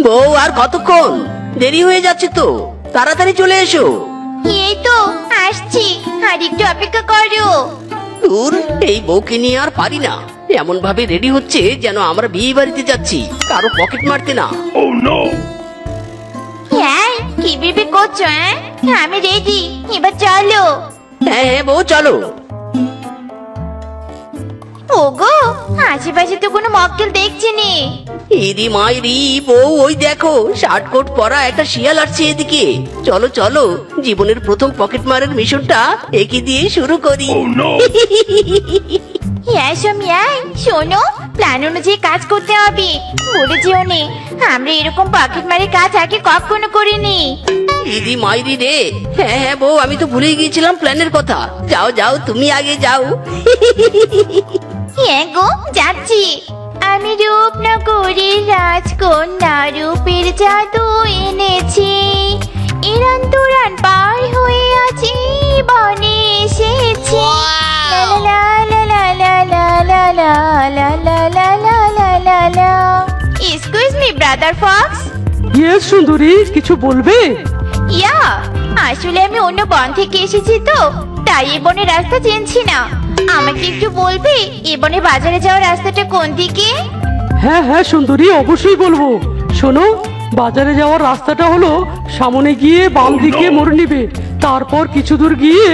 বউ আর কতক্ষণ? দেরি হয়ে যাচ্ছে তো, তাড়াতাড়ি চলে এসো। এই তো আসছি, আর একটু অপেক্ষা করো। দূর, এই বউকে নিয়ে আর পারি না। এমন ভাবে রেডি হচ্ছে যেন আমরা বিয়ে বাড়িতে যাচ্ছি, কারো পকেট মারতে না। হ্যাঁ, কি ভেবে করছো? আমি রেডি, এবার চলো। হ্যাঁ হ্যাঁ বউ, চলো। ওগো, আশেপাশে তো কোনো মক্কেল দেখছি নি। ইরি মাইরি বউ, ওই দেখো শার্ট কোট পরা একটা শিয়াল আসছে এদিকে। চলো চলো, জীবনের প্রথম পকেট মারের মিশনটা একে দিয়ে শুরু করি। হ্যাঁ সোমিয়া, শোনো, প্ল্যান অনুযায়ী কাজ করতে হবে। বলে যেও নে, আমরা এরকম পকেট মারি কাজ আগে কখনো করিনি। ইরি মাইরি রে, হ্যাঁ হ্যাঁ বউ, আমি তো ভুলে গিয়েছিলাম প্ল্যানের কথা। যাও যাও, তুমি আগে যাও। হ্যাঁ গো, যাচ্ছি। আমি রূপনগরীর রাজকন্যা, রূপের জাদু এনেছি। ইরান তুরান পার হয়ে আছি, বনে এসেছি। লা লা লা লা লা লা লা লা লা লা লা লা লা লা। Excuse me brother Fox. Yes সুন্দরী, কিছু বলবে? ইয়া, আসলে আমি অন্য বন থেকে এসেছি তো, তাই এই বনের রাস্তা চিনছি না। আমাকে একটু বলবে এই বনে বাজারে যাওয়ার রাস্তাটা কোন দিকে? হ্যাঁ হ্যাঁ সুন্দরী, অবশ্যই বলবো। শোনো, বাজারে যাওয়ার রাস্তাটা হলো সামনে গিয়ে বাম দিকে মোড় নিবে, তারপর কিছু দূর গিয়ে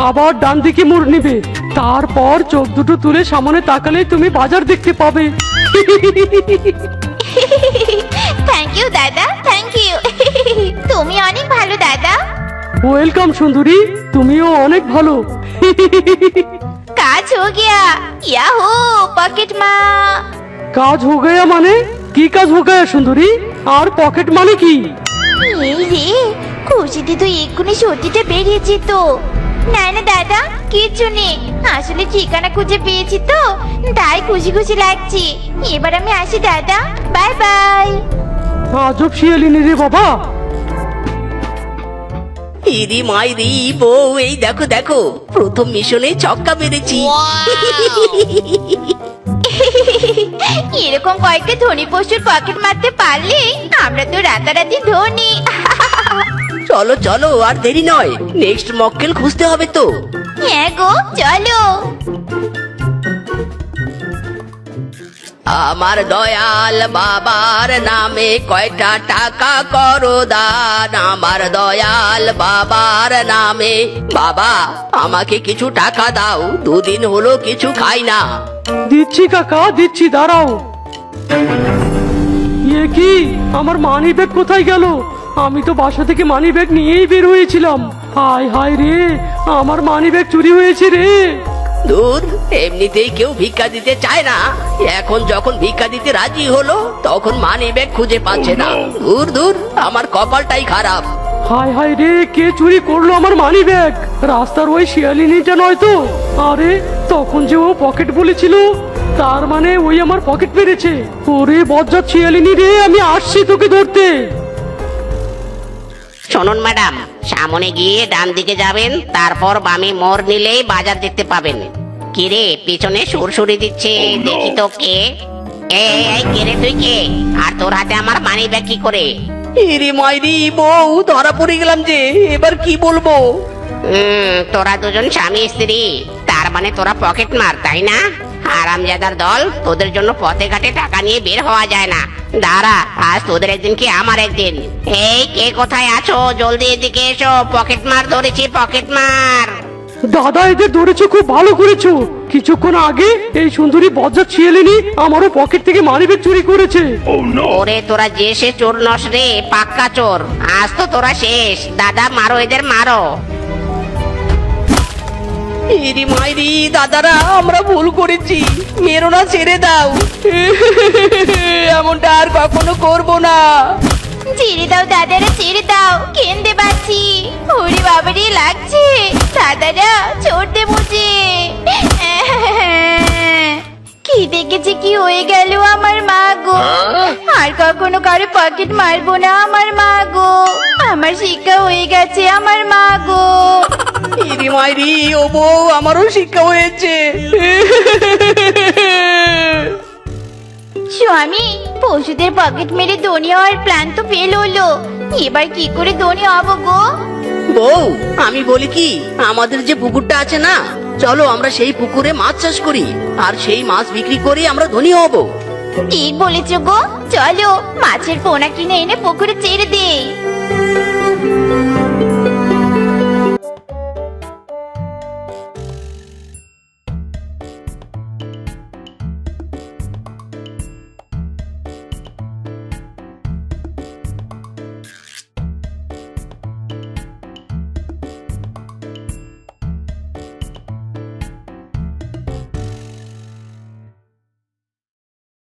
আবার ডান দিকে মোড় নিবে, তারপর চোখ দুটো তুলে সামনে তাকালে তুমি বাজার দেখতে পাবে। থ্যাংক ইউ দাদা, থ্যাংক ইউ। তুমি অনেক ভালো দাদা। ওয়েলকাম সুন্দরী, তুমিও অনেক ভালো। কাজ হো গিয়া, ইয়াহু পকেট মা। কাজ হো গয়া মানে? কি কাজ হো গয়া সুন্দরী? আর পকেট মানে কি? এই রে, খুশিতে তো এক্ষুনি সত্যিটা বেরিয়েছি তো। না না দাদা, কিচ্ছু নেই। আসলে ঠিকানা খুঁজে পেয়েছি তো, তাই খুশি খুশি লাগছে। এবার আমি আসি দাদা, বাই বাই। আজব শিয়ালিনী রে বাবা। ইরি মাইরি বউ, এই দেখো দেখো, প্রথম মিশনে ছক্কা মেরেছি। এরকম কয়েকটা ধনী পশুর পকেট মারতে পারলে আমরা তো রাতারাতি ধনী। চলো চলো, আর দেরি নয়, নেক্সট মক্কেল খুঁজতে হবে তো। হ্যাঁ গো, চলো। আমার দয়াল বাবার নামে কয়টা টাকা করো দান। আমার দয়াল বাবার নামে। বাবা, আমাকে কিছু টাকা দাও, দুদিন হলো কিছু খাই না। দিচ্ছি কাকা, দিচ্ছি, দাঁড়াও। ইয়ে কি, আমার মানি ব্যাগ কোথায় গেল? আমি তো বাসা থেকে মানি ব্যাগ নিয়েই বের হয়েছিলাম। হায় হায় রে, আমার মানি ব্যাগ চুরি হয়েছে রে। দূর, এমনিতেই কেউ ভিক্ষা দিতে চায় না, এখন যখন ভিক্ষা দিতে রাজি হলো তখন মানি ব্যাগ খুঁজে পাচ্ছে না। দূর দূর, আমার কপালটাই খারাপ। হায় হায় রে, কে চুরি করলো আমার মানি ব্যাগ? রাস্তার ওই শিয়ালিনীটা নয় তো? আরে, তখন যে ও পকেট বলেছিল, তার মানে ওই আমার পকেট মেরেছে। ওরে বজ্জাত শিয়ালিনী রে, আমি আসছি তোকে ধরতে। শুনুন ম্যাডাম, সামনে গিয়ে ডান দিকে যাবেন, তারপর বামে মোড় নিলেই বাজার দেখতে পাবেন। কিরে, পিছনে সুরসুরি দিচ্ছে, দেখি তো কে? এই কিরে, তুই কে? আর তোর হাতে আমার মানি ব্যাগ কি করে? ইরি মাইরি বউ, ধরা পড়ে গেলাম যে, এবার কি বলবো? তোরা দুজন স্বামী স্ত্রী, তার মানে তোরা পকেট মার, তাই না? হারামজাদার দল, তোদের জন্য পথে ঘাটে টাকা নিয়ে বের হওয়া যায় না। দাঁড়া, আজ তোদের একদিন কি আমার একদিন। এই কে কোথায় আছো, জলদি এদিকে এসো, পকেট মার ধরেছি, পকেট মার। দাদা, এদের ধরেছো, খুব ভালো করেছো। কিছুক্ষণ আগে এই সুন্দরী বজ্জাত শিয়ালিনী আমারও পকেট থেকে মানি ব্যাগ চুরি করেছে। ওরে তোরা যে সে চোর নস রে, পাক্কা চোর। আজ তো তোরা শেষ। দাদা, মারো এদের, মারো। ইরি মাইরি দাদারা, আমরা ভুল করেছি, মেরো না, ছেড়ে দাও। এমনটা আর কখনো করবো না। ছেড়ে দাও দাদারা, ছেড়ে দাও, কেন্দে পাচ্ছি। ওরে বাবারে, লাগছে। দাদারা ছোড়তে বুঝে। কি দেখেছি, কি হয়ে গেল আমার মা গো। আর কখনো কারো পকেট মারবো না আমার মা গো। আমার শিক্ষা হয়ে গেছে আমার মা গো। ইরি মাইরি ও বউ, আমারও শিক্ষা হয়েছে। স্বামী, পশুদের পকেট মেরে ধনী হওয়ার প্ল্যান তো ফেল হলো। এবার কি করে ধনী হব গো? বউ, আমি বলি কি, আমাদের যে পুকুরটা আছে না, চলো আমরা সেই পুকুরে মাছ চাষ করি, আর সেই মাছ বিক্রি করে আমরা ধনী হব। ঠিক বলেছো গো, চলো মাছের পোনা কিনে এনে পুকুরে ছেড়ে দেই।